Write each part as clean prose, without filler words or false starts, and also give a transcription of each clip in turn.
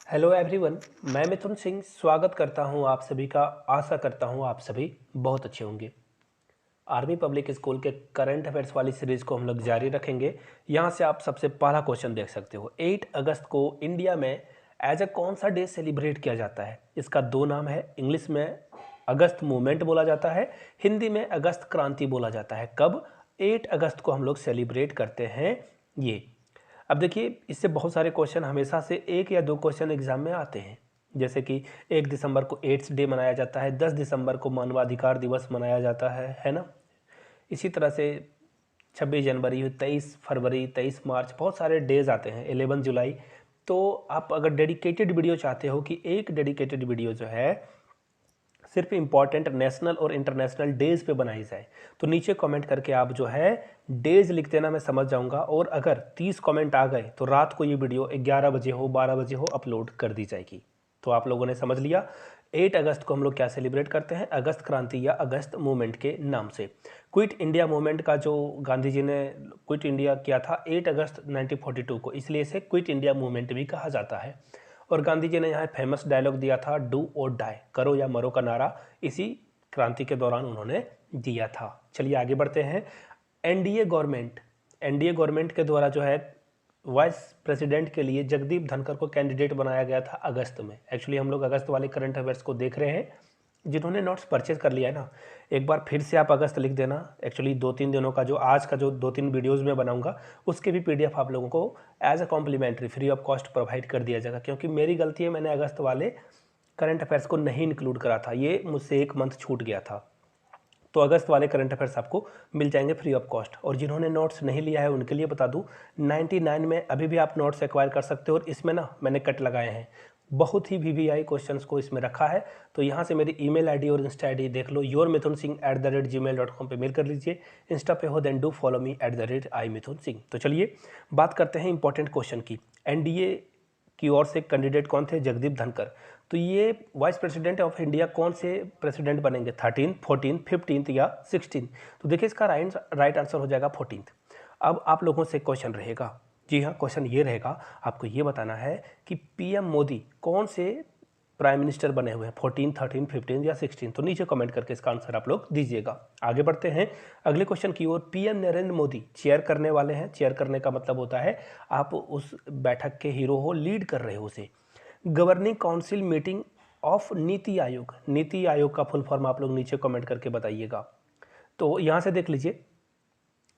Hello everyone. मैं मिथुन सिंह स्वागत करता हूं आप सभी का। आशा करता हूं आप सभी बहुत अच्छे होंगे। आर्मी पब्लिक स्कूल के करंट अफेयर्स वाली सीरीज को हम लोग जारी रखेंगे। यहां से आप सबसे पहला क्वेश्चन देख सकते हो। 8 अगस्त को इंडिया में एज ए कौन सा डे सेलिब्रेट किया जाता है? इसका दो नाम है। इंग्लिश में अगस्त मूवमेंट बोला जाता है, हिंदी में अगस्त क्रांति बोला जाता है। कब? 8 अगस्त को हम लोग सेलिब्रेट करते हैं ये। अब देखिए, इससे बहुत सारे क्वेश्चन हमेशा से एक या दो क्वेश्चन एग्जाम में आते हैं। जैसे कि 1 दिसंबर को एड्स डे मनाया जाता है, 10 दिसंबर को मानवाधिकार दिवस मनाया जाता है ना। इसी तरह से 26 जनवरी, 23 फरवरी, 23 मार्च, बहुत सारे डेज आते हैं, 11 जुलाई। तो आप अगर डेडिकेटेड वीडियो चाहते हो कि एक डेडिकेटेड वीडियो जो है सिर्फ इंपॉर्टेंट नेशनल और इंटरनेशनल डेज पे बनाई जाए, तो नीचे कमेंट करके आप जो है डेज लिख देना, मैं समझ जाऊंगा। और अगर 30 कमेंट आ गए तो रात को ये वीडियो 11 बजे हो, 12 बजे हो, अपलोड कर दी जाएगी। तो आप लोगों ने समझ लिया 8 अगस्त को हम लोग क्या सेलिब्रेट करते हैं, अगस्त क्रांति या अगस्त मूवमेंट के नाम से। क्विट इंडिया मूवमेंट का जो गांधी जी ने क्विट इंडिया किया था 8 अगस्त 1942 को, इसलिए इसे क्विट इंडिया मूवमेंट भी कहा जाता है। और गांधी जी ने यहाँ फेमस डायलॉग दिया था, डू और डाई, करो या मरो का नारा इसी क्रांति के दौरान उन्होंने दिया था। चलिए आगे बढ़ते हैं। एनडीए गवर्नमेंट के द्वारा जो है वाइस प्रेसिडेंट के लिए जगदीप धनखड़ को कैंडिडेट बनाया गया था अगस्त में। एक्चुअली हम लोग अगस्त वाले करंट अफेयर्स को देख रहे हैं। जिन्होंने नोट्स परचेज कर लिया है ना, एक बार फिर से आप अगस्त लिख देना। एक्चुअली 2-3 दिनों का जो आज का जो 2-3 वीडियोस में बनाऊंगा उसके भी पीडीएफ आप लोगों को as a complimentary free of cost provide कर दिया जाएगा। क्योंकि मेरी गलती है, मैंने अगस्त वाले करंट अफेयर्स को नहीं इंक्लूड करा था, ये मुझसे एक मंथ छूट गया था। तो अगस्त वाले करंट अफेयर्स आपको मिल जाएंगे फ्री ऑफ कॉस्ट। और जिन्होंने नोट्स नहीं लिया है उनके लिए बता दूं, 99 में अभी भी आप नोट्स एक्वायर कर सकते हो। और इसमें ना मैंने कट लगाए हैं, बहुत ही वीवीआई क्वेश्चंस को इसमें रखा है। तो यहाँ से मेरी ईमेल आईडी और इंस्टा आईडी देख लो, yourmithunsingh@gmail.com पे मेल कर लीजिए। इंस्टा पे हो then do follow me @iMithunSingh। तो चलिए बात करते हैं इंपॉर्टेंट क्वेश्चन की। एनडीए की ओर से कैंडिडेट कौन थे? जगदीप धनखड़। तो ये वाइस प्रेसिडेंट ऑफ इंडिया कौन से प्रेसिडेंट बनेंगे? 13, 14, 15 या 16? तो देखिए इसका राइट आंसर हो जाएगा 14। अब आप लोगों से क्वेश्चन रहेगा, जी हाँ क्वेश्चन ये रहेगा, आपको ये बताना है कि पीएम मोदी कौन से प्राइम मिनिस्टर बने हुए हैं, 14, 13, 15 या 16? तो नीचे कमेंट करके इसका आंसर आप लोग दीजिएगा। आगे बढ़ते हैं अगले क्वेश्चन की ओर। पीएम नरेंद्र मोदी चेयर करने वाले हैं। चेयर करने का मतलब होता है आप उस बैठक के हीरो हो, लीड कर रहे हो उसे। Governing council meeting of NITI Aayog. NITI Aayog का फुल फॉर्म आप लोग नीचे कमेंट करके बताइएगा। तो यहाँ से देख लीजिए,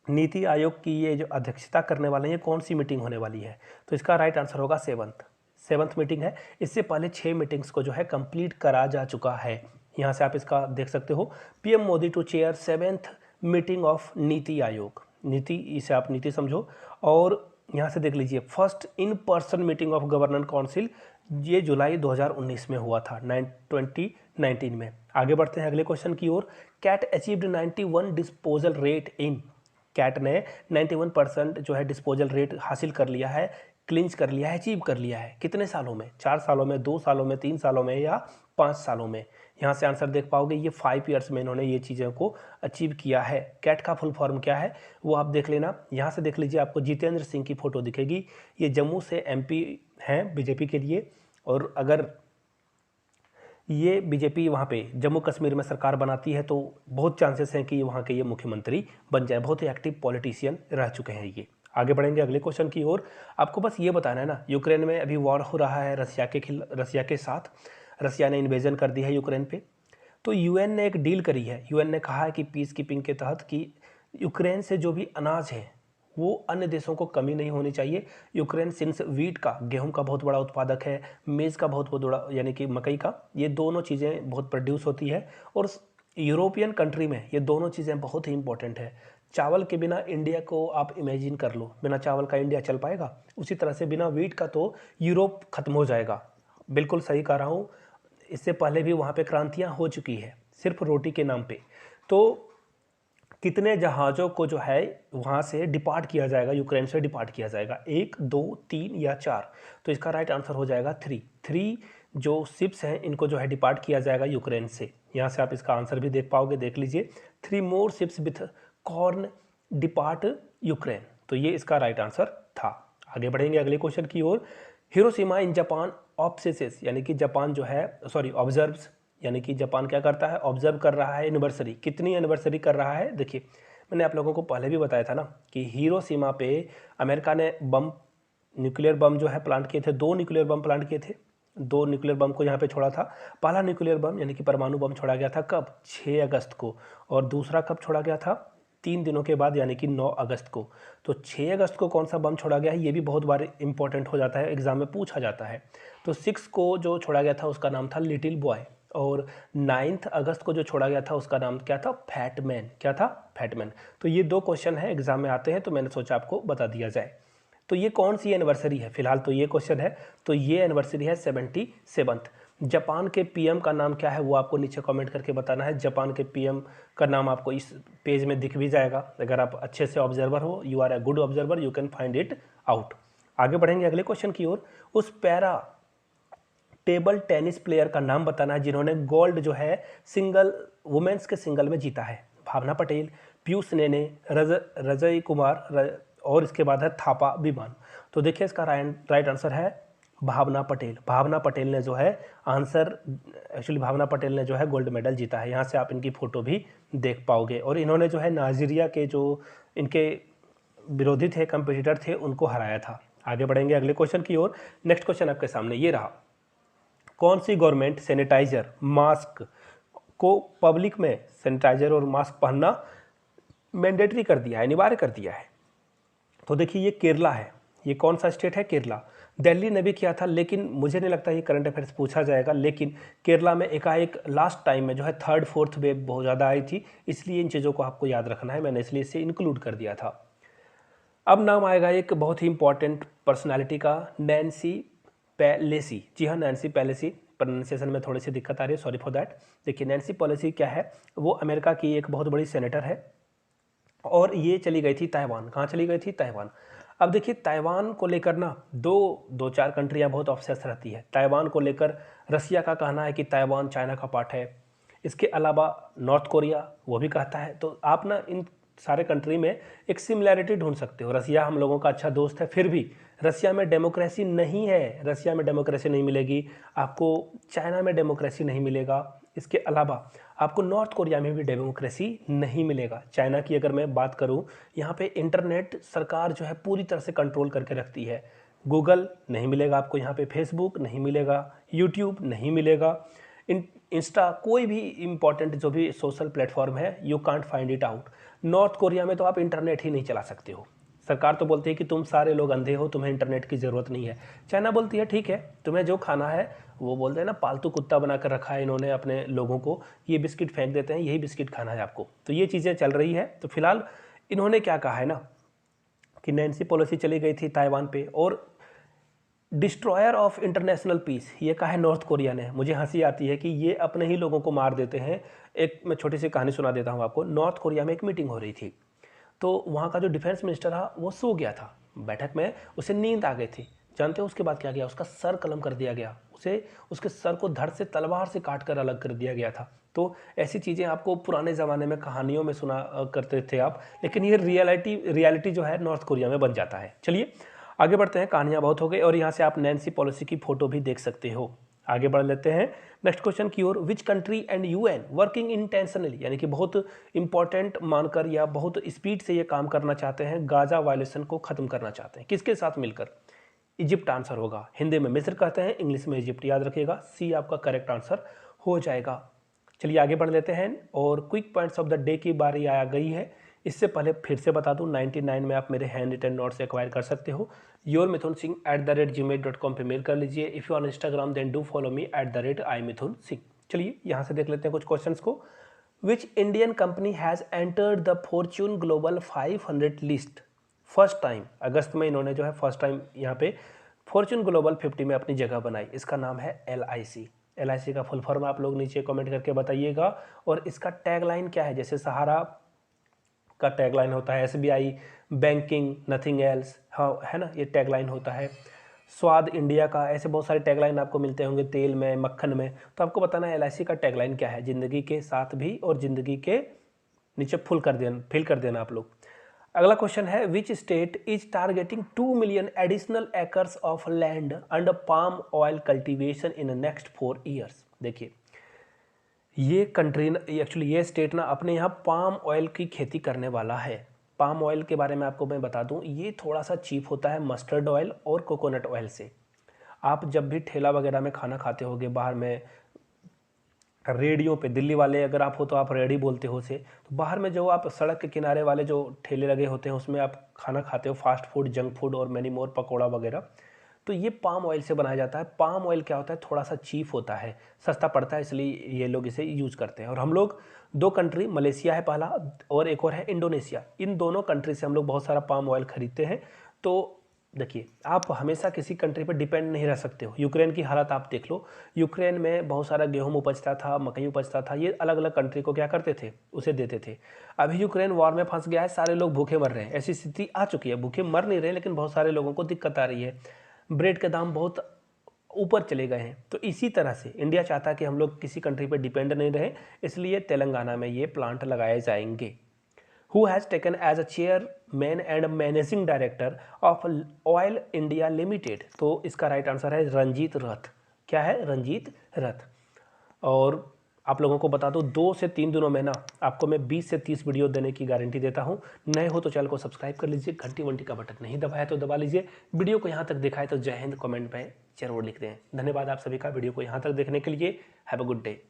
नीति आयोग की ये जो अध्यक्षता करने वाले हैं, ये कौन सी मीटिंग होने वाली है? तो इसका राइट आंसर होगा सेवंथ मीटिंग है। इससे पहले 6 मीटिंग्स को जो है कंप्लीट करा जा चुका है। यहाँ से आप इसका देख सकते हो, PM Modi to chair 7th meeting of NITI Aayog. नीति, इसे आप नीति समझो। और यहाँ से देख लीजिए, first in person meeting of governance council, ये जुलाई 2019 में हुआ था, 2019 में। आगे बढ़ते हैं अगले क्वेश्चन की ओर। CAT achieved 91 disposal rate in. CAT ने 91% जो है डिस्पोजल रेट हासिल कर लिया है, क्लिंच कर लिया है, अचीव कर लिया है। कितने सालों में? 4 सालों में, 2 सालों में, 3 सालों में या 5 सालों में? यहाँ से आंसर देख पाओगे, ये 5 ईयर्स में इन्होंने ये चीज़ों को अचीव किया है। कैट का फुल फॉर्म क्या है वो आप देख लेना। यहाँ से देख लीजिए, आपको जितेंद्र सिंह की फोटो दिखेगी। ये जम्मू से एमपी हैं बीजेपी के लिए। और अगर ये बीजेपी वहाँ पे जम्मू कश्मीर में सरकार बनाती है तो बहुत चांसेस हैं कि वहाँ के ये मुख्यमंत्री बन जाए। बहुत ही एक्टिव पॉलिटिशियन रह चुके हैं ये। आगे बढ़ेंगे अगले क्वेश्चन की ओर। आपको बस ये बताना है ना, यूक्रेन में अभी वॉर हो रहा है रसिया के साथ। रसिया ने इन्वेजन कर दी है यूक्रेन पे। तो यूएन ने एक डील करी है। यूएन ने कहा है कि पीस कीपिंग के तहत कि यूक्रेन से जो भी अनाज है वो अन्य देशों को कमी नहीं होनी चाहिए। यूक्रेन सिंस वीट का, गेहूं का बहुत बड़ा उत्पादक है, मेज़ का बहुत बड़ा, यानी कि मकई का, ये दोनों चीज़ें बहुत प्रोड्यूस होती है। और यूरोपियन कंट्री में ये दोनों चीज़ें बहुत ही इंपॉर्टेंट है। चावल के बिना इंडिया को आप इमेजिन कर लो, बिना चावल का इंडिया चल पाएगा? उसी तरह से बिना वीट का तो यूरोप खत्म हो जाएगा। बिल्कुल सही कह रहा हूँ। इससे पहले भी वहाँ पे क्रांतियाँ हो चुकी है, सिर्फ रोटी के नाम पे। तो कितने जहाज़ों को जो है वहाँ से डिपार्ट किया जाएगा, यूक्रेन से डिपार्ट किया जाएगा? 1, 2, 3 या 4? तो इसका राइट आंसर हो जाएगा 3 जो शिप्स हैं इनको जो है डिपार्ट किया जाएगा यूक्रेन से। यहाँ से आप इसका आंसर भी देख पाओगे, देख लीजिए, 3 more ships with corn depart Ukraine. तो ये इसका राइट आंसर था। आगे बढ़ेंगे अगले क्वेश्चन की ओर। हिरोशिमा इन जापान ऑब्सेसेस यानी कि जापान जो है ऑब्जर्व्स यानी कि जापान क्या करता है, ऑब्जर्व कर रहा है एनिवर्सरी। कितनी एनिवर्सरी कर रहा है, देखिए मैंने आप लोगों को पहले भी बताया था ना कि हिरोशिमा पे अमेरिका ने न्यूक्लियर बम जो है प्लांट किए थे, 2 न्यूक्लियर बम प्लांट किए थे, 2 न्यूक्लियर बम को यहाँ पे छोड़ा था। पहला न्यूक्लियर बम यानी कि परमाणु बम छोड़ा गया था कब, 6 अगस्त को, और दूसरा कब छोड़ा गया था, 3 दिनों के बाद यानी कि 9 अगस्त को। तो 6 अगस्त को कौन सा बम छोड़ा गया है, ये भी बहुत बार इंपॉर्टेंट हो जाता है, एग्जाम में पूछा जाता है। तो 6 को जो छोड़ा गया था उसका नाम था लिटिल बॉय, और 9 अगस्त को जो छोड़ा गया था उसका नाम क्या था, फैटमैन। क्या था, फैटमैन। तो ये 2 क्वेश्चन है एग्जाम में आते हैं, तो मैंने सोचा आपको बता दिया जाए। तो ये कौन सी एनिवर्सरी है, फिलहाल तो ये क्वेश्चन है, तो ये एनिवर्सरी है 77th। जापान के पीएम का नाम क्या है वो आपको नीचे कमेंट करके बताना है। जापान के पीएम का नाम आपको इस पेज में दिख भी जाएगा, अगर आप अच्छे से ऑब्जर्वर हो, you are a good observer, you can find it out. आगे बढ़ेंगे अगले क्वेश्चन की ओर। उस पैरा टेबल टेनिस प्लेयर का नाम बताना है जिन्होंने गोल्ड जो है सिंगल वुमेन्स के सिंगल में जीता है। भावना पटेल, पीयूष नेने, रजय कुमार और इसके बाद है थापा विमान। तो देखिए इसका राइट आंसर है भावना पटेल। भावना पटेल ने जो है भावना पटेल ने जो है गोल्ड मेडल जीता है। यहाँ से आप इनकी फ़ोटो भी देख पाओगे, और इन्होंने जो है नाइजीरिया के जो इनके विरोधी थे, कंपिटिटर थे, उनको हराया था। आगे बढ़ेंगे अगले क्वेश्चन की ओर। नेक्स्ट क्वेश्चन आपके सामने ये रहा, कौन सी गवर्नमेंट सैनिटाइजर मास्क को पब्लिक में सैनिटाइजर और मास्क पहनना मैंडेटरी कर दिया है, अनिवार्य कर दिया है। तो देखिए ये केरला है। ये कौन सा स्टेट है, केरला। दिल्ली ने भी किया था, लेकिन मुझे नहीं लगता ये करंट अफेयर्स पूछा जाएगा, लेकिन केरला में एकाएक लास्ट टाइम में जो है 3rd 4th वेव बहुत ज़्यादा आई थी, इसलिए इन चीज़ों को आपको याद रखना है, मैंने इसलिए इसे इंक्लूड कर दिया था। अब नाम आएगा एक बहुत ही इंपॉर्टेंट पर्सनैलिटी का, नैन्सी पेलोसी। जी हाँ, नैन्सी पेलोसी, प्रोनाउंसिएशन में थोड़ी सी दिक्कत आ रही है, सॉरी फॉर दैट। देखिए नैन्सी पेलोसी क्या है, वो अमेरिका की एक बहुत बड़ी सेनेटर है, और ये चली गई थी ताइवान। कहाँ चली गई थी, ताइवान। अब देखिए ताइवान को लेकर ना दो चार कंट्रियाँ बहुत ऑब्सेस रहती है। ताइवान को लेकर रसिया का कहना है कि ताइवान चाइना का पार्ट है। इसके अलावा नॉर्थ कोरिया वो भी कहता है। तो आप ना इन सारे कंट्री में एक सिमिलैरिटी ढूंढ सकते हो। रसिया हम लोगों का अच्छा दोस्त है, फिर भी रसिया में डेमोक्रेसी नहीं है, रसिया में डेमोक्रेसी नहीं मिलेगी आपको, चाइना में डेमोक्रेसी नहीं मिलेगा। इसके अलावा आपको नॉर्थ कोरिया में भी डेमोक्रेसी नहीं मिलेगा। चाइना की अगर मैं बात करूं, यहाँ पे इंटरनेट सरकार जो है पूरी तरह से कंट्रोल करके रखती है। गूगल नहीं मिलेगा आपको यहाँ पे, फेसबुक नहीं मिलेगा, यूट्यूब नहीं मिलेगा, इंस्टा, कोई भी इंपॉर्टेंट जो भी सोशल प्लेटफॉर्म है, you can't find it out. North Korea में तो आप इंटरनेट ही नहीं चला सकते हो। सरकार तो बोलती है कि तुम सारे लोग अंधे हो, तुम्हें इंटरनेट की ज़रूरत नहीं है। चाइना बोलती है ठीक है, तुम्हें जो खाना है, वो बोलते हैं ना पालतू कुत्ता बनाकर रखा है इन्होंने अपने लोगों को, ये बिस्किट फेंक देते हैं, यही बिस्किट खाना है आपको। तो ये चीज़ें चल रही है। तो फिलहाल इन्होंने क्या कहा है ना कि नैन्सी पेलोसी चली गई थी ताइवान पे, और डिस्ट्रॉयर ऑफ इंटरनेशनल पीस ये कहा है नॉर्थ कोरिया ने। मुझे हंसी आती है कि ये अपने ही लोगों को मार देते हैं। एक मैं छोटी सी कहानी सुना देता हूँ आपको। नॉर्थ कोरिया में एक मीटिंग हो रही थी, तो वहाँ का जो डिफेंस मिनिस्टर था वो सो गया था बैठक में, उसे नींद आ गई थी। जानते हो उसके बाद क्या किया, उसका सर कलम कर दिया गया, उसे उसके सर को धड़ से तलवार से काट कर अलग कर दिया गया था। तो ऐसी चीज़ें आपको पुराने ज़माने में कहानियों में सुना करते थे आप, लेकिन ये रियलिटी जो है नॉर्थ कोरिया में बन जाता है। चलिए आगे बढ़ते हैं, कहानियाँ बहुत हो गई, और यहाँ से आप नैन्सी पेलोसी की फ़ोटो भी देख सकते हो। आगे बढ़ लेते हैं नेक्स्ट क्वेश्चन की ओर। Which country and UN working intentionally, यानी कि बहुत इंपॉर्टेंट मानकर या बहुत स्पीड से ये काम करना चाहते हैं, गाजा वायलेशन को ख़त्म करना चाहते हैं, किसके साथ मिलकर? इजिप्ट आंसर होगा। हिंदी में मिस्र कहते हैं, इंग्लिश में इजिप्ट, याद रखिएगा, सी आपका करेक्ट आंसर हो जाएगा। चलिए आगे बढ़ लेते हैं, और quick points of the day की बारी आ गई है। इससे पहले फिर से बता दूं, 99 में आप मेरे हैंड रिटन नोट्स एक्वायर कर सकते हो। yourmithunsingh@gmail.com पे मेल कर लीजिए। If you on Instagram then do follow me @imithunsingh। चलिए यहाँ से देख लेते हैं कुछ क्वेश्चंस को। Which Indian company has entered the Fortune global 500 list first time? अगस्त में इन्होंने जो है फर्स्ट टाइम यहाँ पे फॉर्च्यून ग्लोबल 50 में अपनी जगह बनाई। इसका नाम है LIC। LIC का फुल फॉर्म आप लोग नीचे कमेंट करके बताइएगा। और इसका टैगलाइन क्या है? जैसे सहारा का टैगलाइन होता है SBI बैंकिंग नथिंग एल्स, हाँ है ना, ये टैगलाइन होता है। स्वाद इंडिया का, ऐसे बहुत सारे टैगलाइन आपको मिलते होंगे, तेल में, मक्खन में। तो आपको बताना है LIC का टैगलाइन क्या है, ज़िंदगी के साथ भी और ज़िंदगी के नीचे फिल कर देना आप लोग। अगला क्वेश्चन है which state is targeting 2 million additional acres of land under palm oil cultivation in next 4 years. देखिए ये कंट्री एक्चुअली ये स्टेट ना अपने यहाँ पाम ऑयल की खेती करने वाला है। पाम ऑयल के बारे में आपको मैं बता दूं, ये थोड़ा सा चीप होता है मस्टर्ड ऑयल और कोकोनट ऑयल से। आप जब भी ठेला वगैरह में खाना खाते होगे बाहर में, रेडियो पे, दिल्ली वाले अगर आप हो तो आप रेडी बोलते हो उसे, तो बाहर में जो आप सड़क के किनारे वाले जो ठेले लगे होते हैं उसमें आप खाना खाते हो, फास्ट फूड, जंक फूड और मैनी मोर, पकौड़ा वगैरह, तो ये पाम ऑयल से बनाया जाता है। पाम ऑयल क्या होता है, थोड़ा सा चीप होता है, सस्ता पड़ता है, इसलिए ये लोग इसे यूज़ करते हैं। और हम लोग 2 कंट्री, मलेशिया है पहला और एक और है इंडोनेशिया, इन दोनों कंट्री से हम लोग बहुत सारा पाम ऑयल खरीदते हैं। तो देखिए आप हमेशा किसी कंट्री पर डिपेंड नहीं रह सकते हो। यूक्रेन की हालत आप देख लो, यूक्रेन में बहुत सारा गेहूं उपजता था, मकई उपजता था, ये अलग अलग कंट्री को क्या करते थे, उसे देते थे। अभी यूक्रेन वॉर में फंस गया है, सारे लोग भूखे मर रहे हैं, ऐसी स्थिति आ चुकी है। भूखे मर नहीं रहे लेकिन बहुत सारे लोगों को दिक्कत आ रही है, ब्रेड के दाम बहुत ऊपर चले गए हैं। तो इसी तरह से इंडिया चाहता है कि हम लोग किसी कंट्री पर डिपेंड नहीं रहे, इसलिए तेलंगाना में ये प्लांट लगाए जाएंगे। Who has taken as a chairman and managing director of oil India limited? तो इसका राइट आंसर है रंजीत रथ। क्या है, रंजीत रथ। और आप लोगों को बता दूं 2 से 3 दिनों में ना आपको मैं 20 से 30 वीडियो देने की गारंटी देता हूं। नए हो तो चैनल को सब्सक्राइब कर लीजिए, घंटी वंटी का बटन नहीं दबाया तो दबा लीजिए। वीडियो को यहाँ तक देखा है तो जय हिंद कमेंट में जरूर लिख दें। धन्यवाद आप सभी का वीडियो को यहाँ तक देखने के लिए। Have a good day.